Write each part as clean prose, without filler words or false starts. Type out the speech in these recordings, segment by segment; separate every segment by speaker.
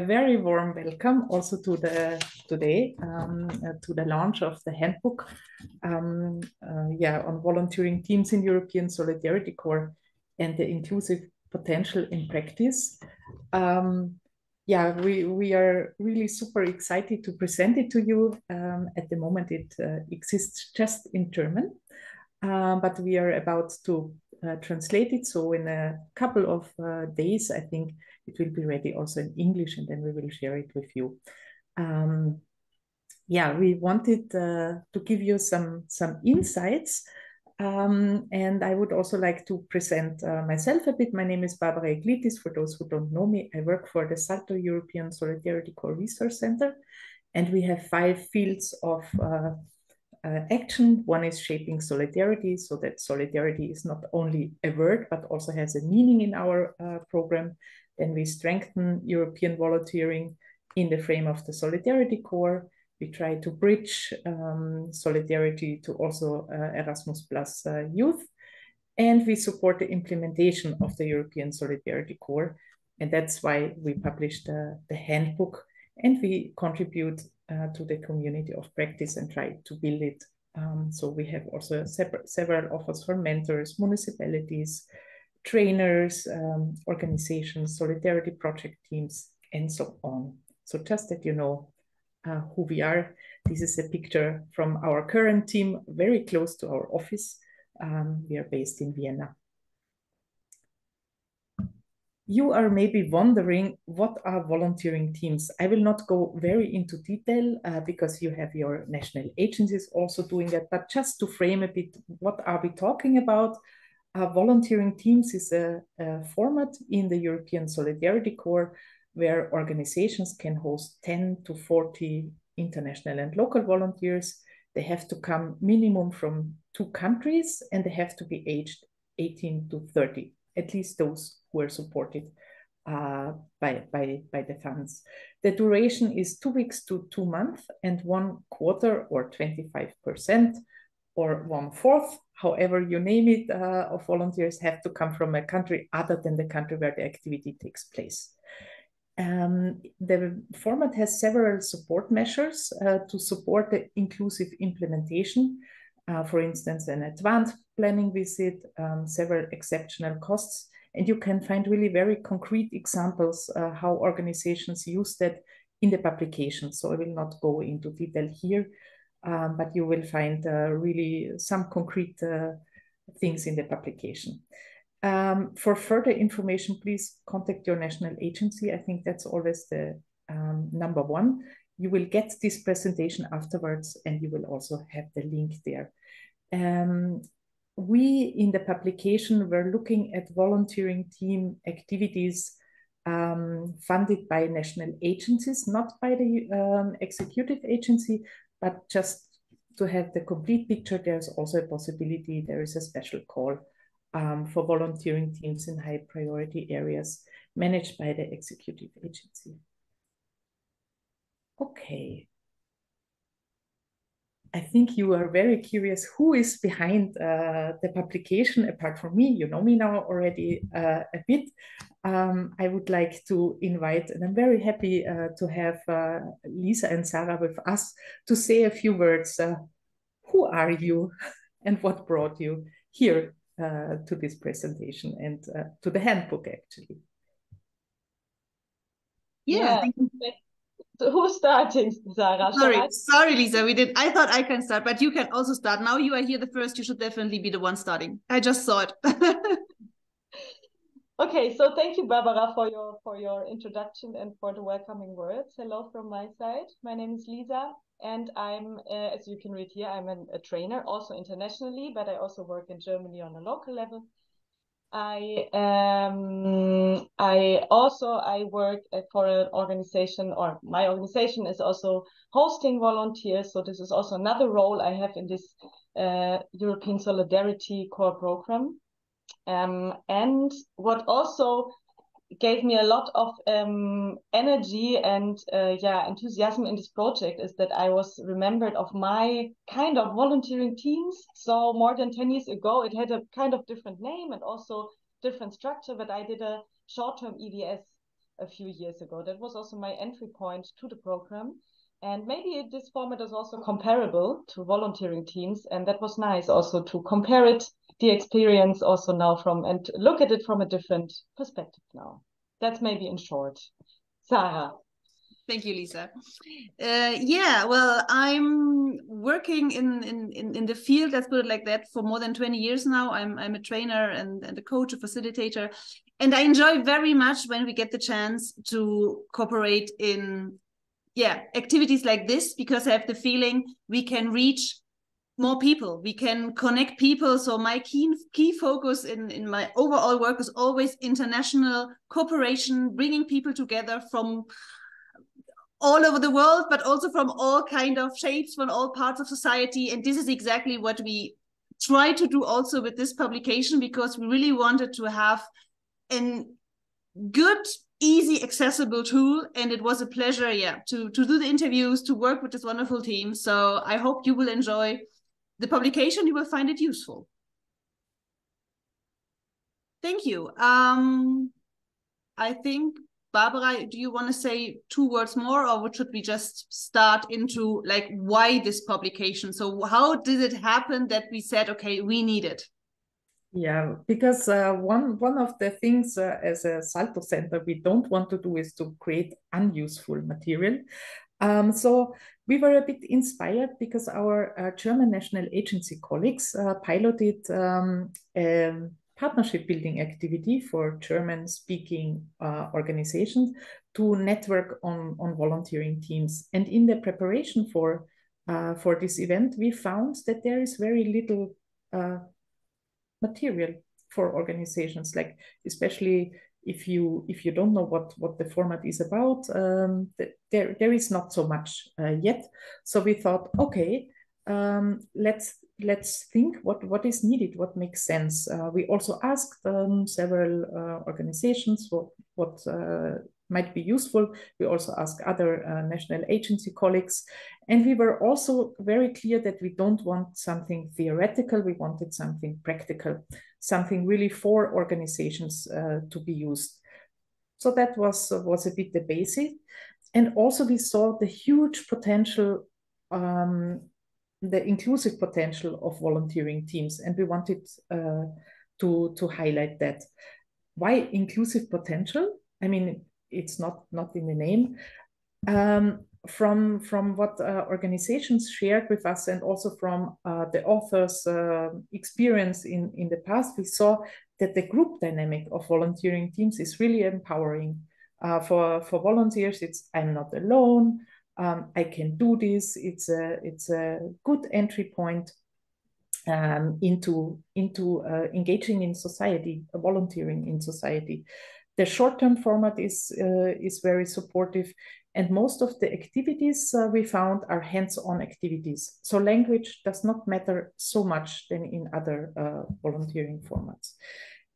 Speaker 1: very warm welcome also to the today to the launch of the handbook on volunteering teams in European Solidarity Corps and the inclusive potential in practice. We are really super excited to present it to you. At the moment, it exists just in German, but we are about to translate it. So in a couple of days, I think it will be ready also in English, and then we will share it with you. We wanted to give you some insights. And I would also like to present myself a bit. My name is Barbara Eglitis. For those who don't know me, I work for the SALTO European Solidarity Corps Resource Center, and we have 5 fields of action. One is shaping solidarity, so that solidarity is not only a word, but also has a meaning in our program. Then we strengthen European volunteering in the frame of the Solidarity Corps. We try to bridge solidarity to also Erasmus Plus youth. And we support the implementation of the European Solidarity Corps. And that's why we published the handbook, and we contribute to the community of practice and try to build it. So we have also several offers for mentors, municipalities, trainers, organizations, solidarity project teams, and so on. So just that you know who we are. This is a picture from our current team, very close to our office. We are based in Vienna. You are maybe wondering, what are volunteering teams? I will not go very into detail because you have your national agencies also doing that, but just to frame a bit, what are we talking about? Volunteering teams is a format in the European Solidarity Corps where organizations can host 10 to 40 international and local volunteers. They have to come minimum from 2 countries, and they have to be aged 18 to 30, at least those who are supported by the funds. The duration is 2 weeks to 2 months, and 1/4 or 25% or 1/4, however you name it, of volunteers have to come from a country other than the country where the activity takes place. The format has several support measures to support the inclusive implementation. For instance, an advanced planning visit, several exceptional costs, and you can find really very concrete examples how organizations use that in the publication. So I will not go into detail here, but you will find really some concrete things in the publication. For further information, please contact your national agency. I think that's always the number one. You will get this presentation afterwards, and you will also have the link there. We, in the publication, were looking at volunteering team activities funded by national agencies, not by the executive agency, but just to have the complete picture. There's also a possibility, there is a special call for volunteering teams in high priority areas managed by the executive agency. Okay. I think you are very curious who is behind the publication, apart from me. You know me now already a bit. I would like to invite, and I'm very happy to have Lisa and Sarah with us to say a few words. Who are you and what brought you here to this presentation and to the handbook, actually?
Speaker 2: Yeah. So who's starting, Sarah?
Speaker 3: Sorry, Lisa. I thought I can start, but you can also start. Now you are here the first. You should definitely be the one starting. I just saw it.
Speaker 2: Okay, so thank you, Barbara, for your introduction and for the welcoming words. Hello from my side. My name is Lisa, and I'm, as you can read here, I'm a trainer, also internationally, but I also work in Germany on a local level. I work for an organization, or my organization is also hosting volunteers. So this is also another role I have in this European Solidarity Corps program. And what also gave me a lot of energy and enthusiasm in this project is that I was remembered of my kind of volunteering teams. So more than 10 years ago, it had a kind of different name and also different structure, but I did a short-term EVS a few years ago. That was also my entry point to the program. And maybe this format is also comparable to volunteering teams. And that was nice also to compare the experience also now and look at it from a different perspective now. That's maybe in short. Sarah.
Speaker 3: Thank you, Lisa. Yeah, well, I'm working in the field, let's put it like that, for more than 20 years now. I'm a trainer and a coach, a facilitator. And I enjoy very much when we get the chance to cooperate in activities like this, because I have the feeling we can reach more people, we can connect people. So my key focus in my overall work is always international cooperation, bringing people together from all over the world, but also from all kind of shapes, from all parts of society. And this is exactly what we try to do also with this publication, because we really wanted to have a good, easy, accessible tool. And it was a pleasure, to do the interviews, to work with this wonderful team. So I hope you will enjoy the publication. You will find it useful. Thank you. I think, Barbara, do you want to say 2 words more, or should we just start into like why this publication? So how did it happen that we said, okay, we need it?
Speaker 1: Yeah, because one of the things as a SALTO center we don't want to do is to create unuseful material. So we were a bit inspired because our German national agency colleagues piloted a partnership building activity for German-speaking organizations to network on volunteering teams. And in the preparation for this event, we found that there is very little material for organizations, like especially if you don't know what the format is about, there is not so much yet. So we thought, okay, let's think what is needed, what makes sense. We also asked several organizations what might be useful. We also asked other national agency colleagues, and we were also very clear that we don't want something theoretical. We wanted something practical, something really for organizations to be used. So that was a bit the basic. And also we saw the huge potential, the inclusive potential of volunteering teams, and we wanted to highlight that. Why inclusive potential? I mean, it's not in the name. From what organizations shared with us, and also from the author's experience in the past, we saw that the group dynamic of volunteering teams is really empowering. For volunteers, it's I'm not alone, I can do this. It's a good entry point into engaging in society, volunteering in society. The short-term format is very supportive, and most of the activities we found are hands-on activities. So language does not matter so much than in other volunteering formats.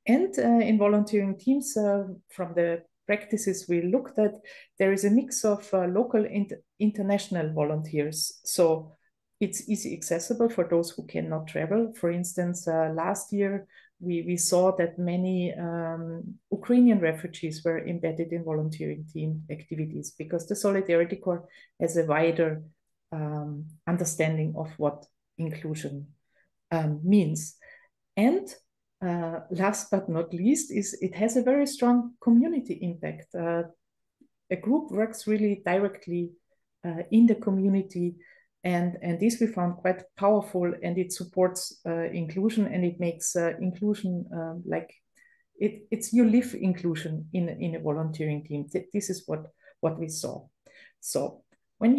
Speaker 1: And in volunteering teams, from the practices we looked at, there is a mix of local and international volunteers. So it's easy accessible for those who cannot travel. For instance, last year, we saw that many Ukrainian refugees were embedded in volunteering team activities, because the Solidarity Corps has a wider understanding of what inclusion means. And last but not least, it has a very strong community impact. A group works really directly in the community, and this we found quite powerful, and it supports inclusion, and it makes inclusion like it's you live inclusion in a volunteering team. This is what we saw. So when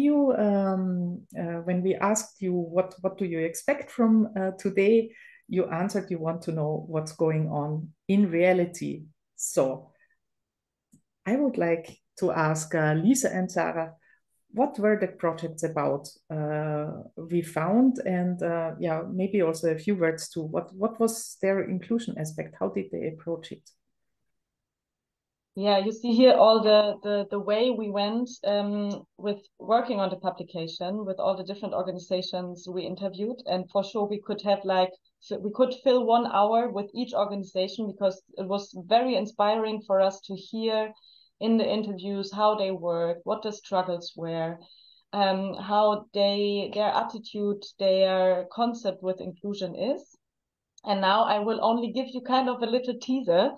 Speaker 1: we asked you what do you expect from today, you answered you want to know what's going on in reality. So I would like to ask Lisa and Sarah, what were the projects about we found, and maybe also a few words to what was their inclusion aspect? How did they approach it?
Speaker 2: Yeah, you see here all the way we went with working on the publication with all the different organizations we interviewed, and for sure we could have we could fill 1 hour with each organization, because it was very inspiring for us to hear in the interviews how they work, what the struggles were, how their attitude, their concept with inclusion is. And now I will only give you kind of a little teaser,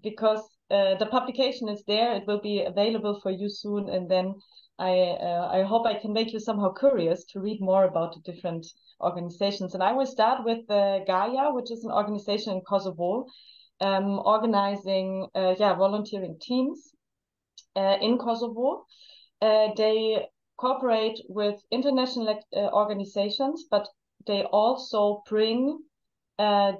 Speaker 2: because the publication is there. It will be available for you soon, and then I hope I can make you somehow curious to read more about the different organizations. And I will start with Gaia, which is an organization in Kosovo, organizing volunteering teams in Kosovo. They cooperate with international organizations, but they also bring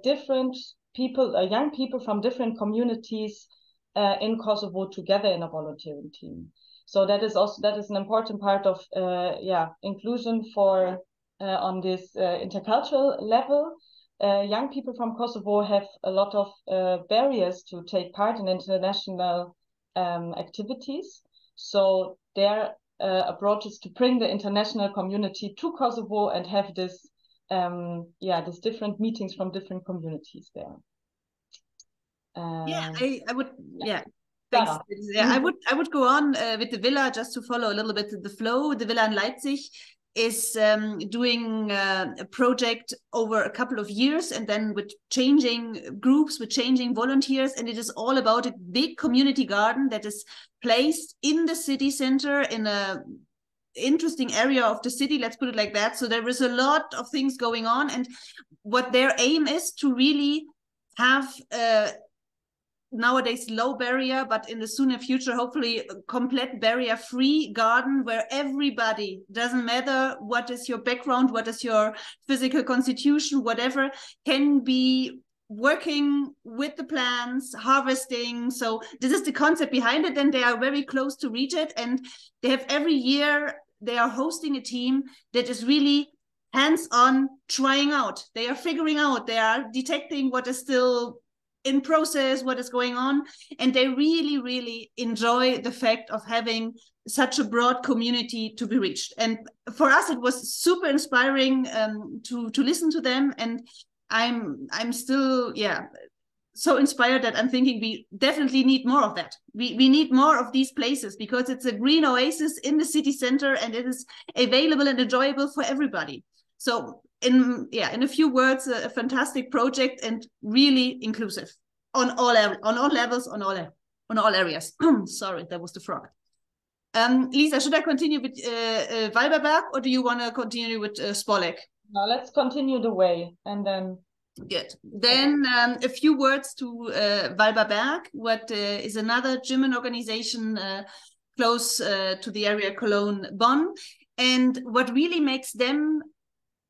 Speaker 2: different people, young people from different communities in Kosovo together in a volunteering team. So that is an important part of inclusion for on this intercultural level. Young people from Kosovo have a lot of barriers to take part in international activities. So their approach is to bring the international community to Kosovo and have this these different meetings from different communities there.
Speaker 3: I would thanks. I would go on with the villa just to follow a little bit the flow. The villa in Leipzig is doing a project over a couple of years, and then with changing groups, with changing volunteers, and it is all about a big community garden that is placed in the city center in a interesting area of the city, let's put it like that. So there is a lot of things going on, and what their aim is to really have nowadays low barrier, but in the sooner future hopefully a complete barrier free garden where everybody, doesn't matter what is your background, what is your physical constitution, whatever, can be working with the plants, harvesting. So this is the concept behind it, and they are very close to reach it. And they have every year, they are hosting a team that is really hands-on trying out. They are figuring out, they are detecting what is still in process, what is going on. And they really, really enjoy the fact of having such a broad community to be reached. And for us, it was super inspiring to listen to them. And I'm still, so inspired that I'm thinking we definitely need more of that. We need more of these places because it's a green oasis in the city center and it is available and enjoyable for everybody. So in a few words, a fantastic project and really inclusive on all levels, on all areas. Sorry, that was the frog. Lisa, should I continue with Walberberg, or do you want to continue with Spolek?
Speaker 2: No, let's continue the way and then.
Speaker 3: Good. Then a few words to Walberberg, what is another German organization close to the area Cologne-Bonn. And what really makes them,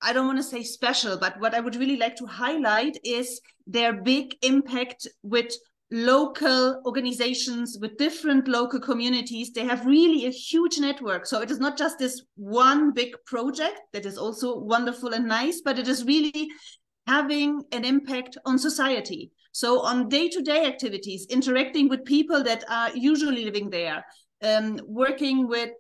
Speaker 3: I don't want to say special, but what I would really like to highlight is their big impact with local organizations, with different local communities. They have really a huge network. So it is not just this one big project that is also wonderful and nice, but it is really having an impact on society. So on day-to-day activities, interacting with people that are usually living there, working with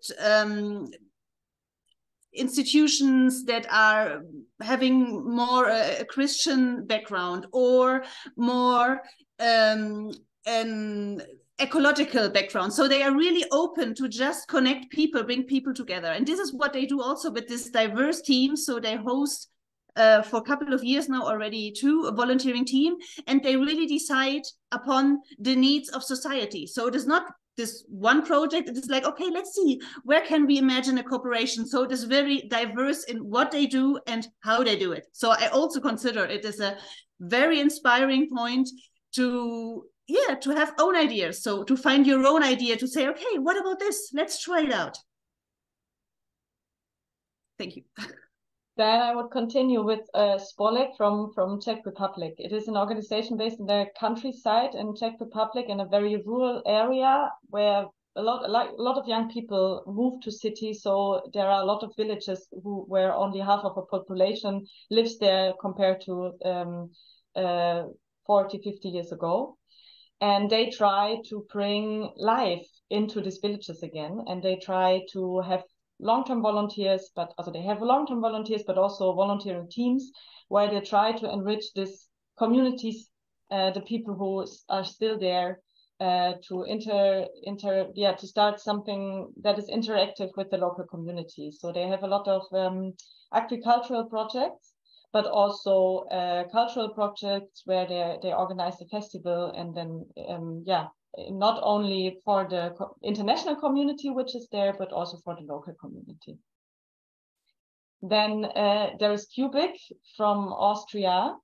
Speaker 3: institutions that are having more a Christian background or more an ecological background. So they are really open to just connect people, bring people together. And this is what they do also with this diverse team. So they host for a couple of years now already a volunteering team, and they really decide upon the needs of society. So it is not this one project, it is like, okay, let's see, where can we imagine a cooperation? So it is very diverse in what they do and how they do it. So I also consider it is a very inspiring point to have own ideas. So to find your own idea, to say, okay, what about this? Let's try it out. Thank you.
Speaker 2: Then I would continue with Spolek from Czech Republic. It is an organization based in the countryside in Czech Republic in a very rural area where a lot of young people move to cities. So there are a lot of villages where only half of a population lives there compared to 40, 50 years ago. And they try to bring life into these villages again. And they try to have long-term volunteers, but also they have long-term volunteers, but also volunteering teams where they try to enrich these communities, the people who are still there, to start something that is interactive with the local community. So they have a lot of agricultural projects, but also cultural projects where they organize a festival, and then not only for the international community which is there, but also for the local community. Then there is Cubic from Austria.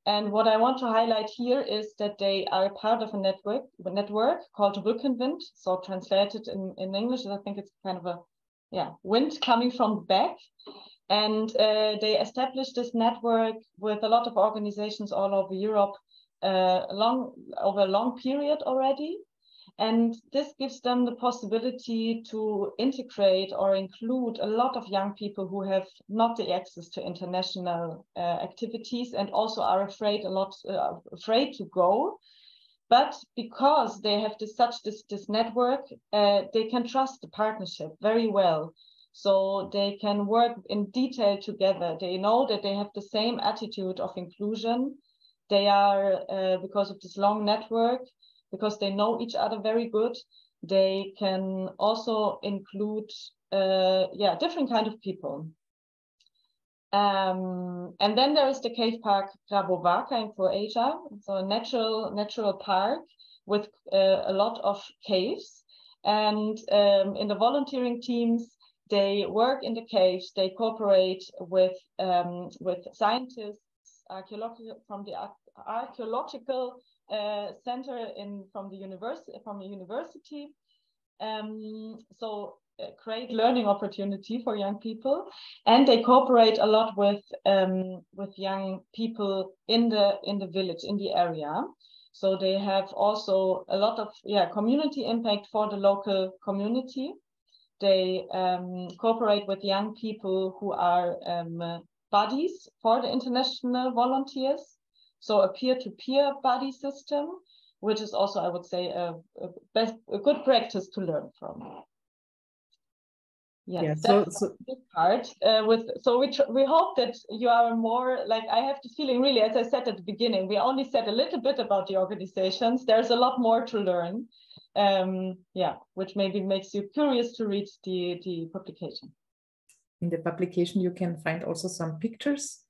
Speaker 2: And what I want to highlight here is that they are part of a network called Rückenwind. So translated in English, I think it's kind of a wind coming from the back. And they established this network with a lot of organizations all over Europe over a long period already. And this gives them the possibility to integrate or include a lot of young people who have not the access to international activities, and also are afraid to go. But because they have this network, they can trust the partnership very well. So they can work in detail together. They know that they have the same attitude of inclusion. They are, because of this long network, because they know each other very good, they can also include different kind of people. And then there is the cave park Grabovaca in Croatia. It's a natural park with a lot of caves. And in the volunteering teams, they work in the caves. They cooperate with scientists, from the archaeological center from the university. So great learning opportunity for young people, and they cooperate a lot with young people in the village, in the area. So they have also a lot of community impact for the local community. They cooperate with young people who are buddies for the international volunteers. So a peer-to-peer buddy system, which is also, I would say, a good practice to learn from. Yes,
Speaker 1: yeah,
Speaker 2: that's this part. We hope that you are more, like, I have the feeling, really, as I said at the beginning, we only said a little bit about the organizations. There's a lot more to learn, which maybe makes you curious to read the publication.
Speaker 1: In the publication, you can find also some pictures,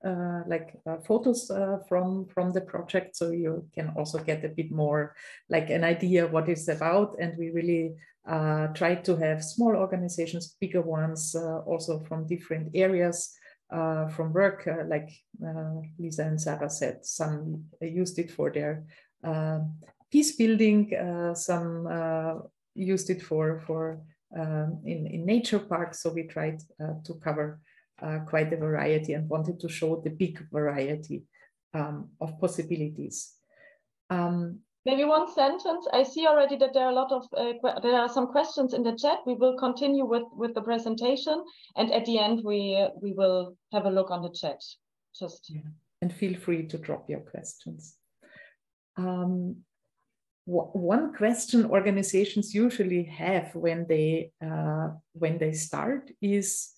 Speaker 1: photos from the project, so you can also get a bit more like an idea what it's about. And we really try to have small organizations, bigger ones, also from different areas from work, like Lisa and Sarah said. Some used it for their peace building, some used it for in nature parks. So we tried to cover quite a variety and wanted to show the big variety of possibilities.
Speaker 2: Maybe one sentence. I see already that there are a lot of there are some questions in the chat. We will continue with the presentation, and at the end we will have a look on the chat.
Speaker 1: And feel free to drop your questions. One question organizations usually have when they start is,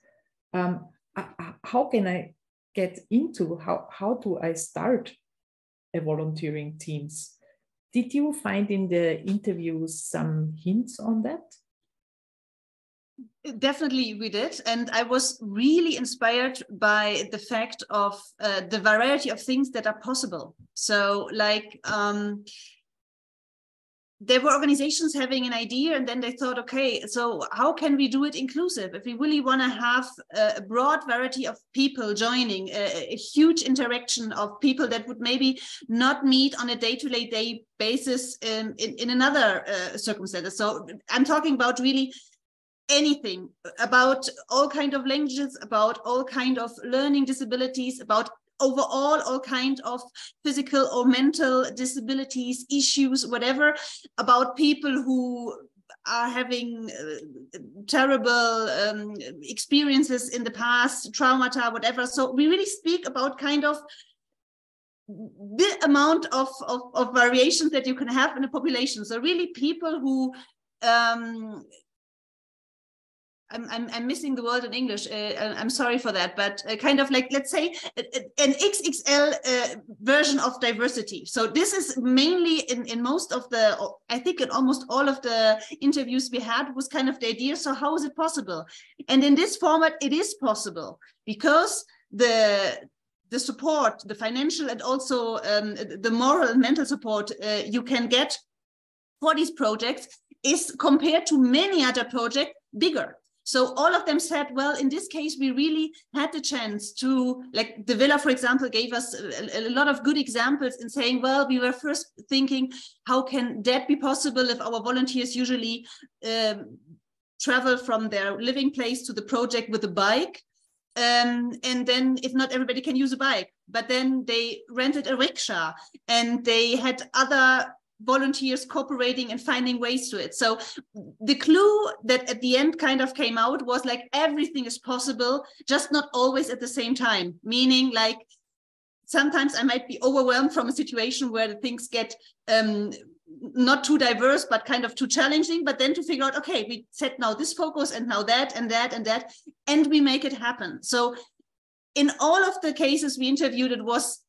Speaker 1: how can I get into, how do I start a volunteering teams? Did you find in the interviews some hints on that?
Speaker 3: Definitely we did, and I was really inspired by the fact of the variety of things that are possible. So like there were organizations having an idea, and then they thought, okay, so how can we do it inclusive? If we really want to have a broad variety of people joining, a huge interaction of people that would maybe not meet on a day-to-day basis in another circumstances. So I'm talking about really anything, about all kind of languages, about all kind of learning disabilities, about overall all kind of physical or mental disabilities, issues, whatever, about people who are having terrible experiences in the past, traumata, whatever. So we really speak about kind of the amount of variations that you can have in a population. So really people who I'm missing the word in English. I'm sorry for that, but kind of like, let's say, an XXL version of diversity. So this is mainly in most of the, I think in almost all of the interviews we had was kind of the idea. So how is it possible? And in this format, it is possible because the support, the financial and also the moral and mental support you can get for these projects is, compared to many other projects, bigger. So all of them said, well, in this case, we really had the chance to, like the Villa, for example, gave us a lot of good examples in saying, well, we were first thinking, how can that be possible if our volunteers usually travel from their living place to the project with a bike? And then if not everybody can use a bike, but then they rented a rickshaw and they had other volunteers cooperating and finding ways to it. So the clue that at the end kind of came out was like everything is possible, just not always at the same time. Meaning like sometimes I might be overwhelmed from a situation where the things get not too diverse, but kind of too challenging, but then to figure out, okay, we set now this focus and now that and that and that, and we make it happen. So in all of the cases we interviewed, it was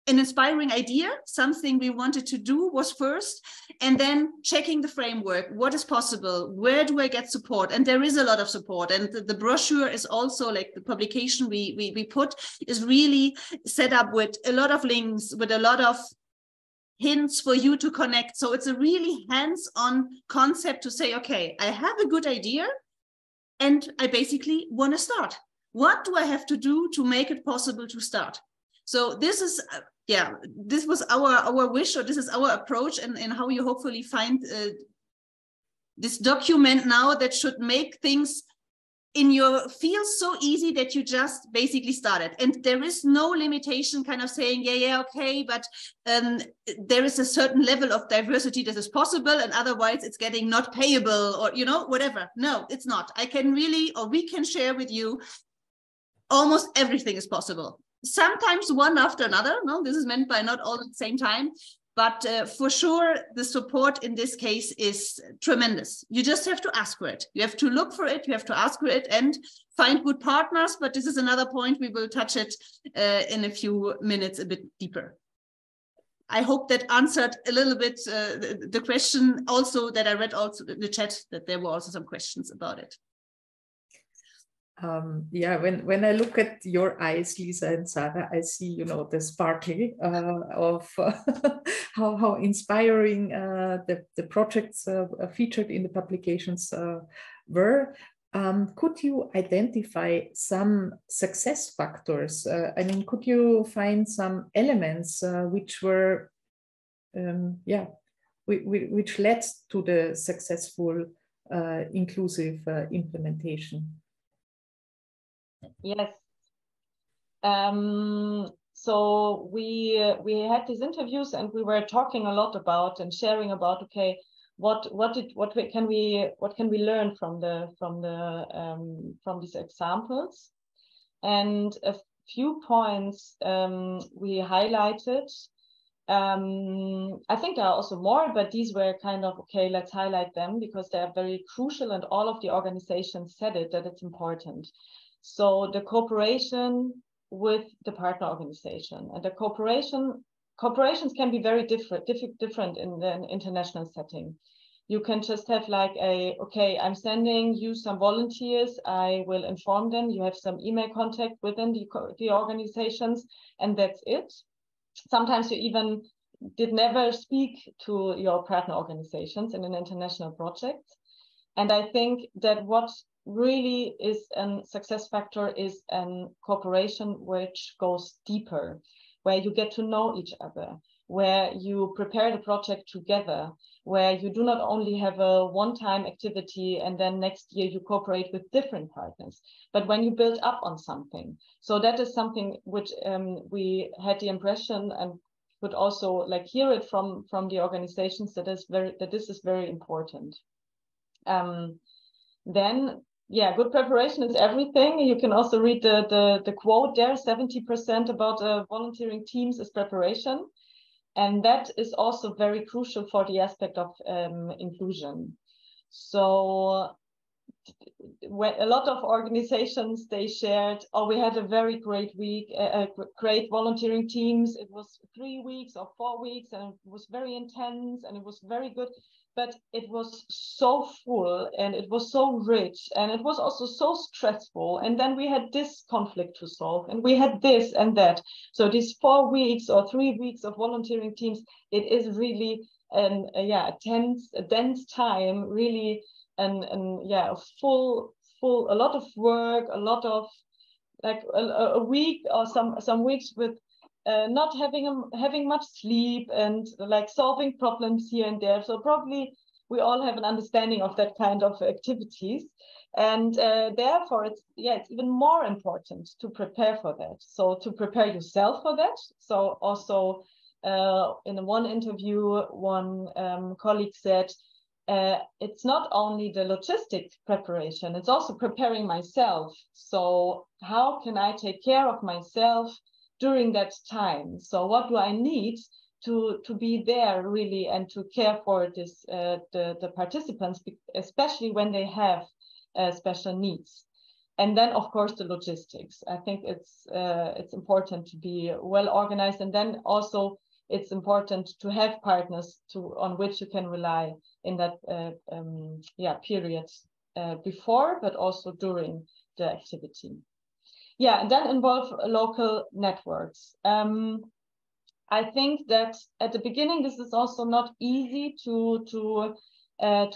Speaker 3: an inspiring idea, something we wanted to do was first, and then checking the framework, what is possible, where do I get support? And there is a lot of support, and the brochure is also, like the publication we put is really set up with a lot of links, with a lot of hints for you to connect. So it's a really hands-on concept to say, okay, I have a good idea and I basically want to start. What do I have to do to make it possible to start? So this is, yeah, this was our wish, or this is our approach, and how you hopefully find this document now that should make things in your field so easy that you just basically started. And there is no limitation kind of saying, yeah, okay, but there is a certain level of diversity that is possible, and otherwise it's getting not payable, or, you know, whatever. No, it's not. I can really, or we can share with you, almost everything is possible. Sometimes one after another. No, this is meant by not all at the same time. But for sure, the support in this case is tremendous. You just have to ask for it. You have to look for it. You have to ask for it and find good partners. But this is another point. We will touch it in a few minutes a bit deeper. I hope that answered a little bit the question. Also, that I read also in the chat that there were also some questions about it.
Speaker 1: Yeah, when I look at your eyes, Lisa and Sarah, I see, you know, the sparkle of how inspiring the projects featured in the publications were. Could you identify some success factors? I mean, could you find some elements which were, which led to the successful inclusive implementation?
Speaker 2: Yes. So we had these interviews, and we were talking a lot about and sharing about, okay, what can we learn from these examples, and a few points we highlighted. I think there are also more, but these were kind of, okay, let's highlight them because they are very crucial, and all of the organizations said it, that it's important. So the cooperation with the partner organization, and the cooperations can be very different in the international setting. You can just have like okay, I'm sending you some volunteers, I will inform them, you have some email contact within the organizations, and that's it. Sometimes you even did never speak to your partner organizations in an international project. And I think that what really is a success factor is a cooperation which goes deeper, where you get to know each other, where you prepare the project together, where you do not only have a one-time activity and then next year you cooperate with different partners, but when you build up on something. So that is something which we had the impression, and could also like hear it from the organizations, that this is very important. Then, yeah, good preparation is everything. You can also read the quote there, 70% about volunteering teams is preparation. And that is also very crucial for the aspect of inclusion. So when a lot of organizations, they shared, oh, we had a very great week, great volunteering teams. It was 3 weeks or 4 weeks, and it was very intense, and it was very good. But it was so full, and it was so rich, and it was also so stressful. And then we had this conflict to solve, and we had this and that. So these 4 weeks or 3 weeks of volunteering teams, it is really a dense time, really, and a a lot of work, a lot of like a week or some weeks with not having much sleep, and like solving problems here and there. So probably we all have an understanding of that kind of activities, and therefore it's even more important to prepare for that. So to prepare yourself for that. So also in one interview, one colleague said, it's not only the logistic preparation, it's also preparing myself. So how can I take care of myself during that time? So what do I need to be there really, and to care for this the participants, especially when they have special needs? And then of course the logistics. I think it's important to be well organized, and then also it's important to have partners on which you can rely in that period before, but also during the activity. Yeah, and then involve local networks. I think that at the beginning, this is also not easy to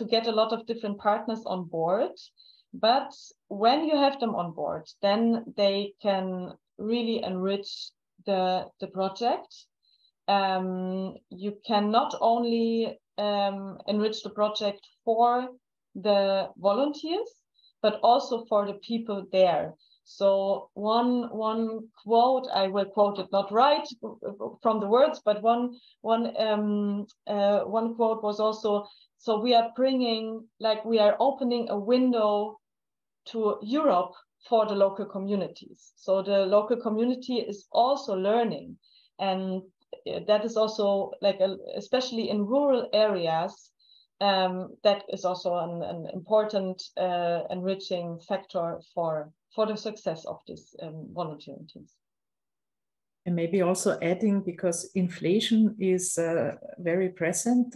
Speaker 2: get a lot of different partners on board. But when you have them on board, then they can really enrich the project. You can not only enrich the project for the volunteers, but also for the people there. So one quote, I will quote it not right from the words, but one quote was also, so we are opening a window to Europe for the local communities. So the local community is also learning, and that is also especially in rural areas, that is also an important enriching factor for the success of these volunteering teams.
Speaker 1: And maybe also adding, because inflation is very present,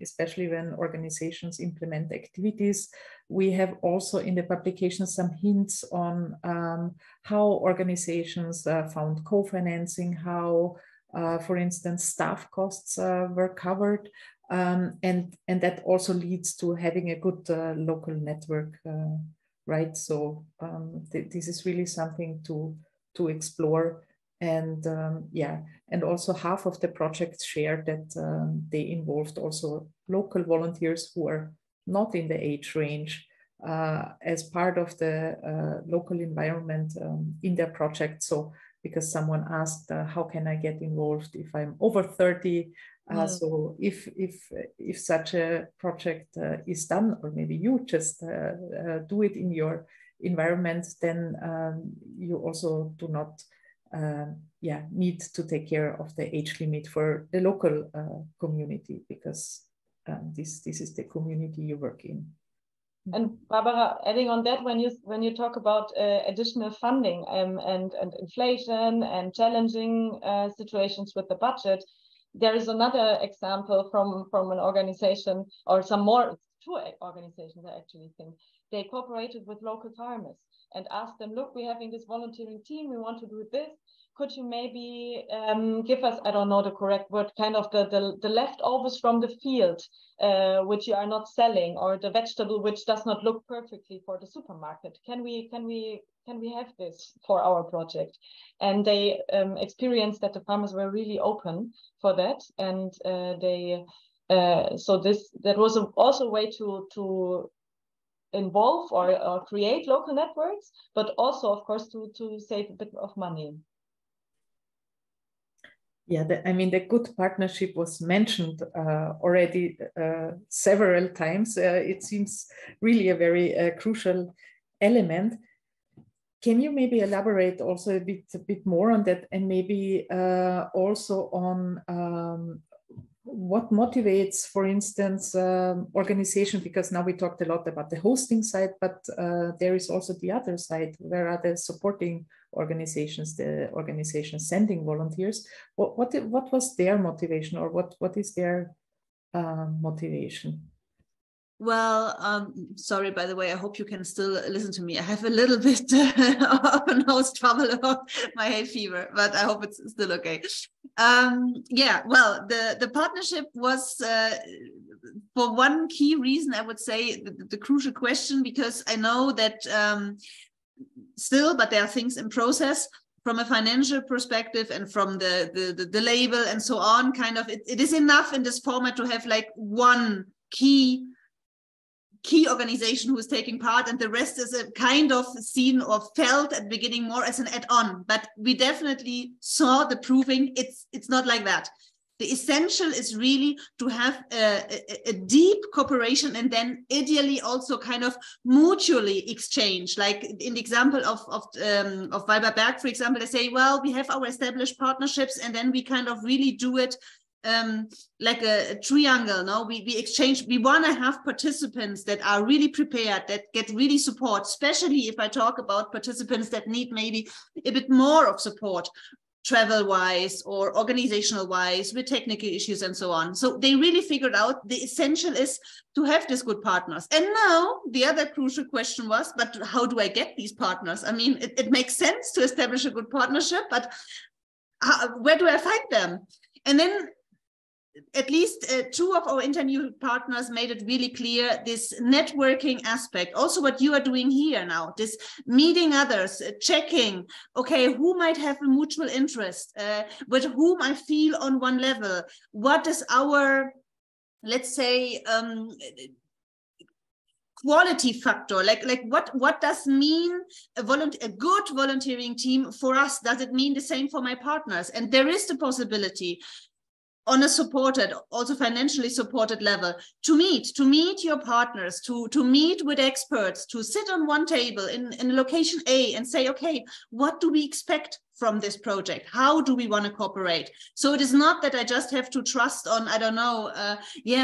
Speaker 1: especially when organizations implement activities, we have also in the publication some hints on how organizations found co-financing, how, for instance, staff costs were covered, and that also leads to having a good local network, right? So this is really something to explore. And and also half of the projects shared that they involved also local volunteers who are not in the age range as part of the local environment in their project. So because someone asked, how can I get involved if I'm over 30? So if such a project is done, or maybe you just do it in your environment, then you also do not need to take care of the age limit for the local community, because this is the community you work in.
Speaker 2: And Barbara, adding on that, when you talk about additional funding and inflation and challenging situations with the budget, there is another example from an organization, or two organizations, I actually think. They cooperated with local farmers and asked them, look, we're having this volunteering team, we want to do this. Could you maybe give us, I don't know the correct word, kind of the leftovers from the field, which you are not selling, or the vegetable which does not look perfectly for the supermarket? Can we have this for our project? And they experienced that the farmers were really open for that, and that was also a way to involve or create local networks, but also, of course, to save a bit of money.
Speaker 1: Yeah, the good partnership was mentioned already several times. It seems really a very crucial element. Can you maybe elaborate also a bit more on that, and maybe also on what motivates, for instance, organization? Because now we talked a lot about the hosting side, but there is also the other side. Where are the supporting organizations, the organizations sending volunteers? What was their motivation, or what is their motivation?
Speaker 3: Well, sorry, by the way, I hope you can still listen to me. I have a little bit of a nose trouble about my hay fever, but I hope it's still okay. Yeah, well, the partnership was, for one key reason, I would say, the crucial question, because I know that still, but there are things in process from a financial perspective and from the label and so on, kind of, it is enough in this format to have like one key organization who is taking part, and the rest is a kind of seen or felt at the beginning more as an add-on. But we definitely saw the proving it's not like that. The essential is really to have a deep cooperation, and then ideally also kind of mutually exchange. Like in the example of Walberberg, for example, they say, well, we have our established partnerships, and then we kind of really do it like a triangle. No, we exchange. We want to have participants that are really prepared, that get really support, especially if I talk about participants that need maybe a bit more of support, travel-wise or organizational-wise, with technical issues and so on. So they really figured out the essential is to have these good partners. And now the other crucial question was, but how do I get these partners? I mean, it makes sense to establish a good partnership, but where do I find them? And then at least two of our interviewed partners made it really clear, this networking aspect, also what you are doing here now, this meeting others, checking, okay, who might have a mutual interest, with whom I feel on one level, what is our, let's say, quality factor, like what does mean a good volunteering team for us? Does it mean the same for my partners? And there is the possibility on a supported, also financially supported level, to meet your partners, to meet with experts, to sit on one table in location A and say, okay, what do we expect from this project? How do we want to cooperate? So it is not that I just have to trust on, I don't know,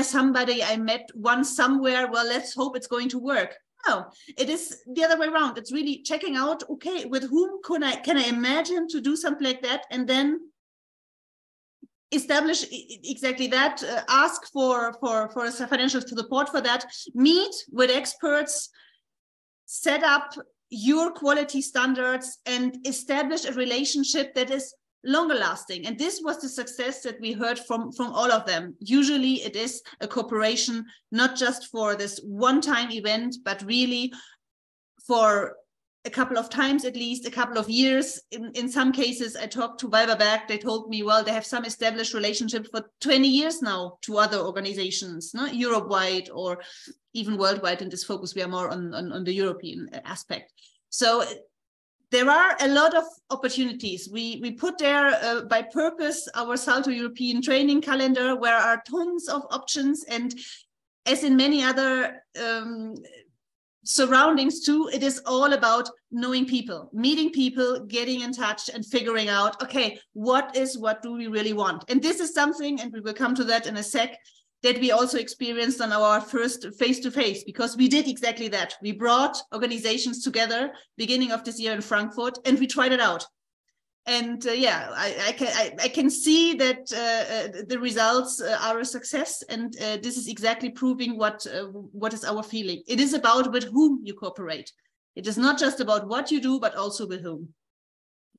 Speaker 3: somebody I met once somewhere, well, let's hope it's going to work. No, it is the other way around. It's really checking out, okay, with whom can I imagine to do something like that, and then establish exactly that, ask for financial support for that, meet with experts, set up your quality standards, and establish a relationship that is longer lasting. And this was the success that we heard from all of them. Usually it is a cooperation, not just for this one-time event, but really for a couple of times, at least a couple of years. In some cases, I talked to Walberberg, they told me, well, they have some established relationships for 20 years now to other organizations, no? Europe-wide or even worldwide. In this focus, we are more on the European aspect. So there are a lot of opportunities. We put there by purpose our SALTO European training calendar, where are tons of options. And as in many other surroundings too, it is all about knowing people, meeting people, getting in touch and figuring out, okay, what do we really want? And this is something, and we will come to that in a sec, that we also experienced on our first face-to-face, because we did exactly that. We brought organizations together beginning of this year in Frankfurt, and we tried it out. And I can see that the results are a success, and this is exactly proving what is our feeling. It is about with whom you cooperate. It is not just about what you do, but also with whom.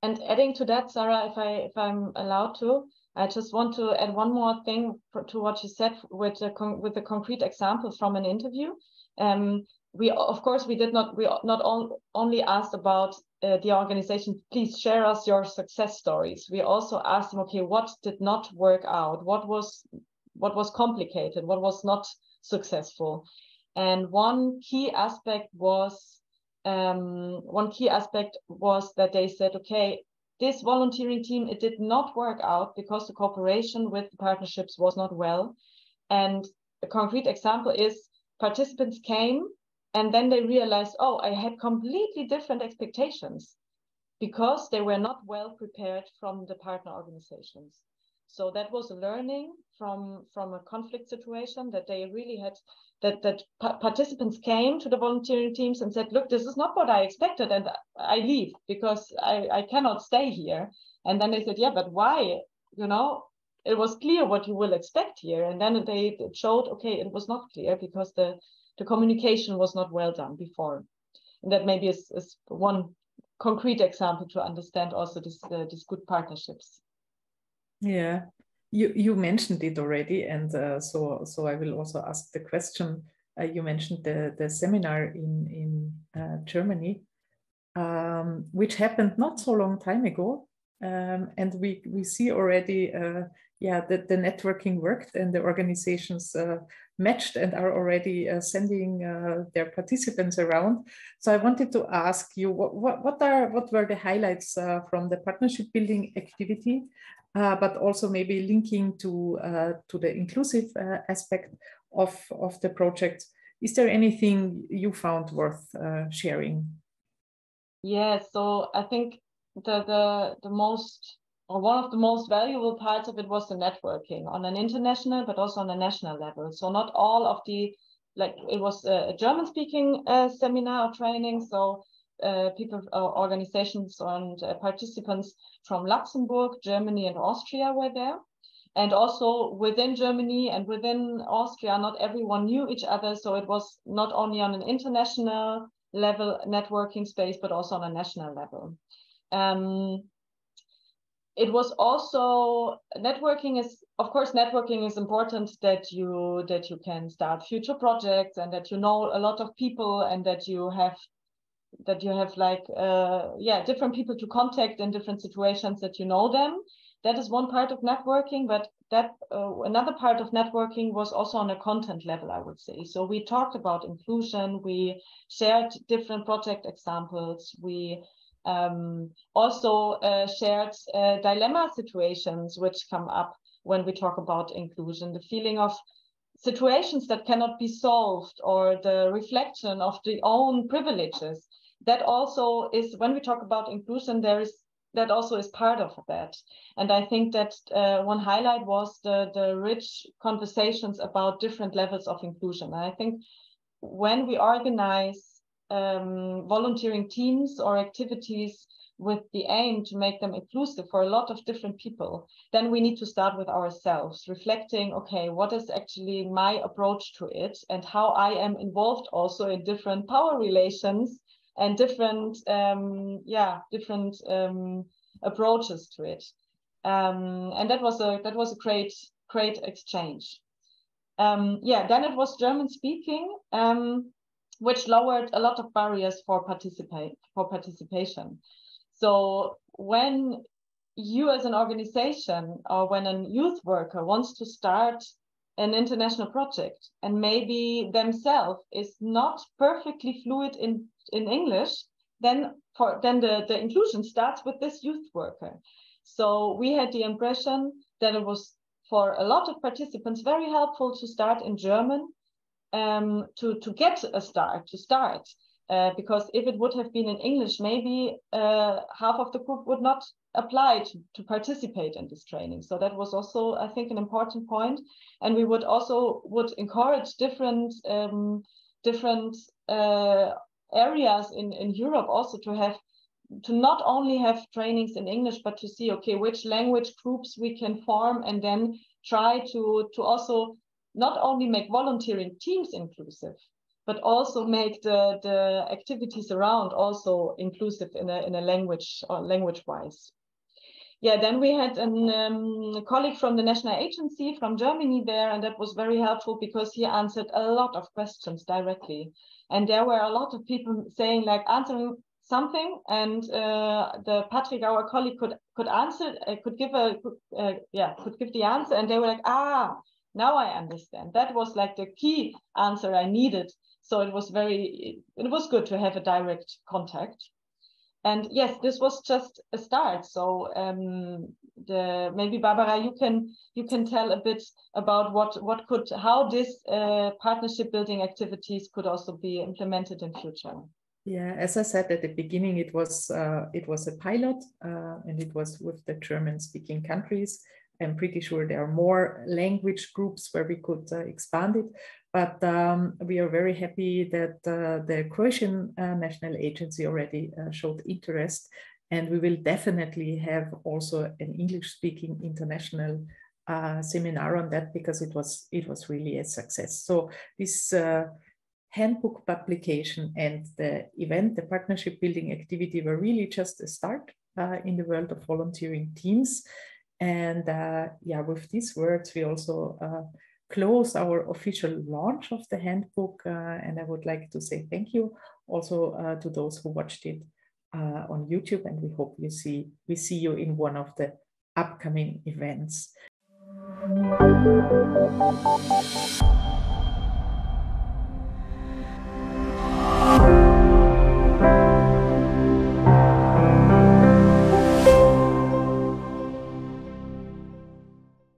Speaker 2: And adding to that, Sarah, if I'm allowed to, I just want to add one more thing to what you said with the concrete examples from an interview. We not only asked about the organization, please share us your success stories. We also asked them, okay, what did not work out? What was complicated? What was not successful? And one key aspect was that they said, okay, this volunteering team, it did not work out because the cooperation with the partnerships was not well. And a concrete example is participants came and then they realized, oh, I had completely different expectations because they were not well prepared from the partner organizations. So that was a learning from a conflict situation, that they really had, that participants came to the volunteering teams and said, look, this is not what I expected, and I leave because I cannot stay here. And then they said, yeah, but why? You know, it was clear what you will expect here. And then they showed, okay, it was not clear because the communication was not well done before. And that maybe is one concrete example to understand also these good partnerships.
Speaker 1: Yeah, you mentioned it already, and so I will also ask the question. You mentioned the seminar in Germany, which happened not so long time ago, and we see already, that the networking worked and the organizations matched and are already sending their participants around. So I wanted to ask you, what were the highlights from the partnership building activity? But also maybe linking to the inclusive aspect of the project. Is there anything you found worth sharing?
Speaker 2: Yeah, so I think the most, or one of the most valuable parts of it was the networking on an international, but also on a national level. So not all of the, like, it was a German-speaking seminar or training. So people, organizations and participants from Luxembourg, Germany, and Austria were there. And also within Germany and within Austria, not everyone knew each other. So it was not only on an international level networking space, but also on a national level. It was also, networking is, of course, networking is important, that you can start future projects and that you know a lot of people and that you have like different people to contact in different situations, that you know them. That is one part of networking, but that another part of networking was also on a content level, I would say. So we talked about inclusion, we shared different project examples, we also shared dilemma situations which come up when we talk about inclusion, the feeling of situations that cannot be solved, or the reflection of the own privileges. That also is, when we talk about inclusion, that also is part of that. And I think that one highlight was the rich conversations about different levels of inclusion. And I think when we organize volunteering teams or activities with the aim to make them inclusive for a lot of different people, then we need to start with ourselves, reflecting, okay, what is actually my approach to it, and how I am involved also in different power relations and different approaches to it. And that was a great exchange. Then it was German speaking, which lowered a lot of barriers for participation. So when you as an organization, or when a youth worker wants to start an international project and maybe themselves is not perfectly fluid in English, then the inclusion starts with this youth worker. So we had the impression that it was, for a lot of participants, very helpful to start in German, to get a start, because if it would have been in English, maybe half of the group would not apply to participate in this training. So that was also, I think, an important point. And we would encourage different areas in Europe also to not only have trainings in English, but to see, okay, which language groups we can form, and then try to also not only make volunteering teams inclusive, but also make the activities around also inclusive in a language, or language-wise. Yeah, then we had a colleague from the national agency from Germany there, and that was very helpful because he answered a lot of questions directly. And there were a lot of people saying, like, answering something, and the Patrick, our colleague, could answer, could give the answer, and they were like, now I understand. That was like the key answer I needed. So it was good to have a direct contact. And yes, this was just a start. So maybe Barbara, you can tell a bit about how this partnership building activities could also be implemented in future.
Speaker 1: Yeah, as I said at the beginning, it was a pilot, and it was with the German-speaking countries. I'm pretty sure there are more language groups where we could expand it. But we are very happy that the Croatian National Agency already showed interest, and we will definitely have also an English-speaking international seminar on that, because it was really a success. So this handbook publication and the event, the partnership building activity, were really just a start in the world of volunteering teams. And yeah, with these words, we also close our official launch of the handbook. And I would like to say thank you also to those who watched it on YouTube, and we hope we see you in one of the upcoming events.